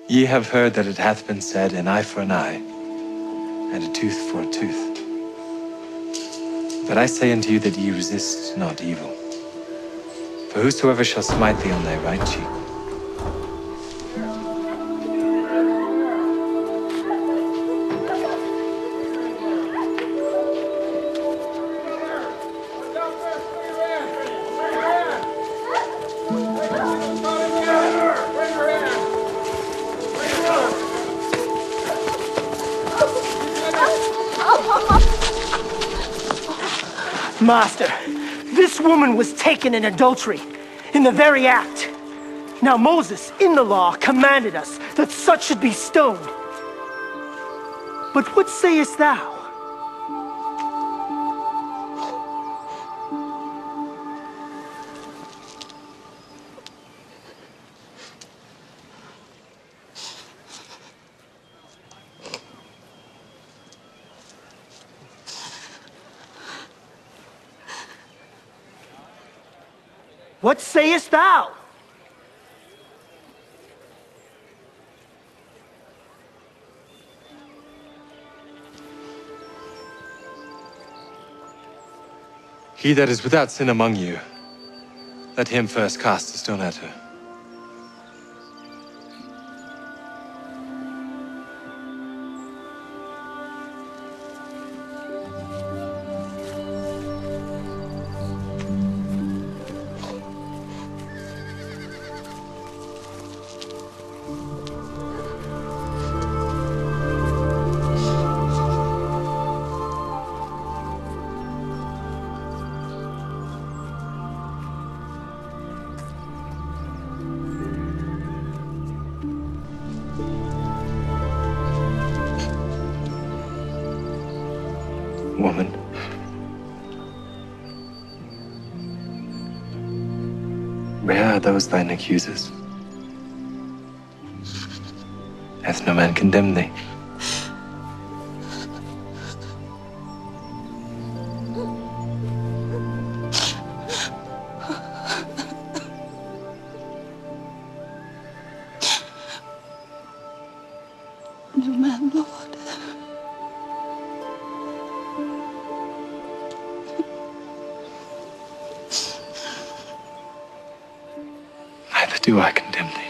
Ye have heard that it hath been said, an eye for an eye, and a tooth for a tooth. But I say unto you that ye resist not evil. For whosoever shall smite thee on thy right cheek, Master, this woman was taken in adultery, in the very act. Now Moses, in the law, commanded us that such should be stoned. But what sayest thou? What sayest thou? he that is without sin among you, let him first cast a stone at her. Woman, where are those thine accusers? Hath no man condemned thee? No man, Lord. Neither do I condemn thee.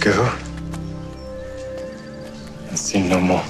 Go and sin no more.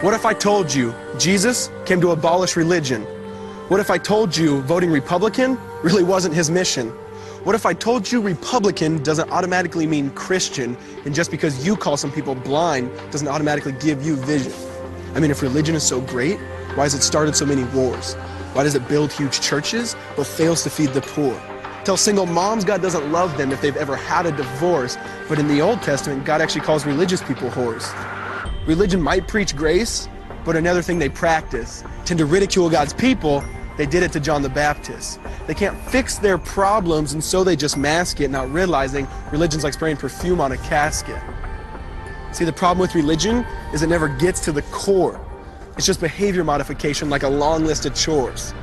What if I told you Jesus came to abolish religion? What if I told you voting Republican really wasn't his mission? What if I told you Republican doesn't automatically mean Christian, and just because you call some people blind doesn't automatically give you vision? I mean, if religion is so great, why has it started so many wars? Why does it build huge churches but fails to feed the poor? Tell single moms God doesn't love them if they've ever had a divorce, but in the Old Testament, God actually calls religious people whores. Religion might preach grace, but another thing they practice. Tend to ridicule God's people. They did it to John the Baptist. They can't fix their problems, and so they just mask it, not realizing religion's like spraying perfume on a casket. See, the problem with religion is it never gets to the core. It's just behavior modification, like a long list of chores.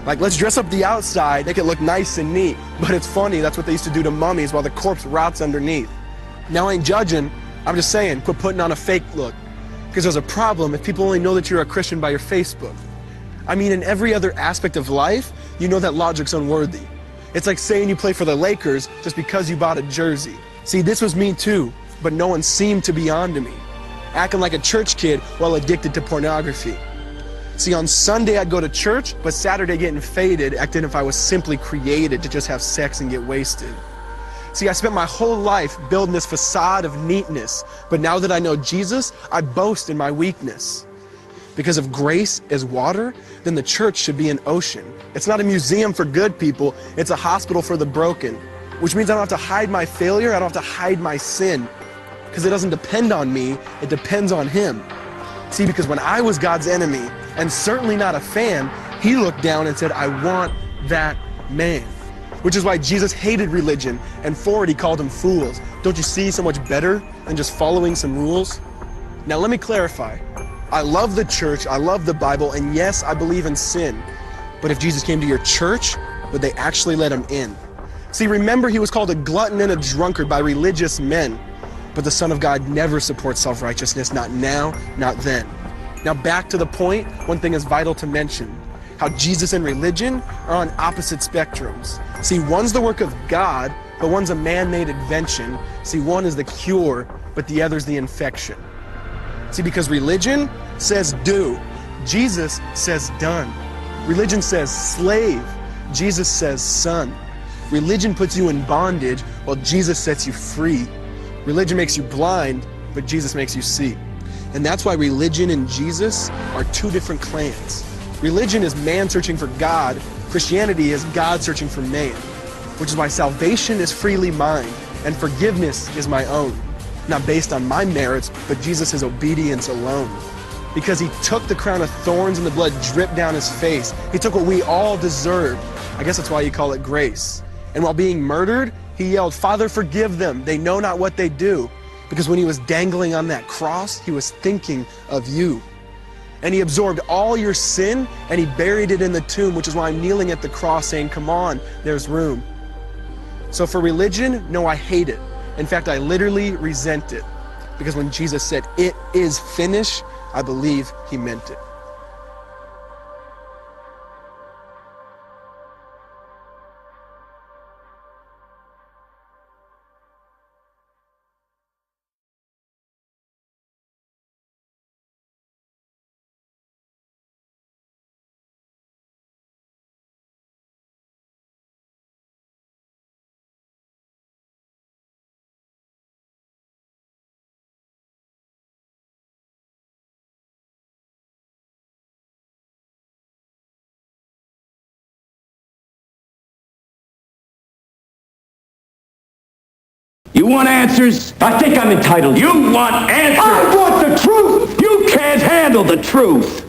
Like, let's dress up the outside, make it look nice and neat. But it's funny, that's what they used to do to mummies while the corpse rots underneath. Now, I ain't judging, I'm just saying, quit putting on a fake look. Because there's a problem if people only know that you're a Christian by your Facebook. I mean, in every other aspect of life, you know that logic's unworthy. It's like saying you play for the Lakers just because you bought a jersey. See, this was me too, but no one seemed to be on to me. Acting like a church kid while addicted to pornography. See, on Sunday I'd go to church, but Saturday getting faded, acting if I was simply created to just have sex and get wasted. See, I spent my whole life building this facade of neatness, but now that I know Jesus, I boast in my weakness. Because if grace is water, then the church should be an ocean. It's not a museum for good people, it's a hospital for the broken. Which means I don't have to hide my failure, I don't have to hide my sin. Because it doesn't depend on me, it depends on Him. See, because when I was God's enemy, and certainly not a fan, He looked down and said, I want that man. Which is why Jesus hated religion, and for it He called them fools. Don't you see so much better than just following some rules? Now let me clarify. I love the church, I love the Bible, and yes, I believe in sin. But if Jesus came to your church, would they actually let Him in? See, remember He was called a glutton and a drunkard by religious men. But the Son of God never supports self-righteousness, not now, not then. Now back to the point, one thing is vital to mention. How Jesus and religion are on opposite spectrums. See, one's the work of God, but one's a man-made invention. See, one is the cure, but the other's the infection. See, because religion says do, Jesus says done. Religion says slave, Jesus says son. Religion puts you in bondage, while Jesus sets you free. Religion makes you blind, but Jesus makes you see. And that's why religion and Jesus are two different clans. Religion is man searching for God, Christianity is God searching for man. Which is why salvation is freely mine, and forgiveness is my own. Not based on my merits, but Jesus' obedience alone. Because He took the crown of thorns and the blood dripped down His face. He took what we all deserved. I guess that's why you call it grace. And while being murdered, He yelled, Father, forgive them. They know not what they do. Because when He was dangling on that cross, He was thinking of you. And He absorbed all your sin and He buried it in the tomb, which is why I'm kneeling at the cross saying, come on, there's room. So for religion, no, I hate it. In fact, I literally resent it. Because when Jesus said, it is finished, I believe He meant it. You want answers? I think I'm entitled. You want answers? I want the truth! You can't handle the truth!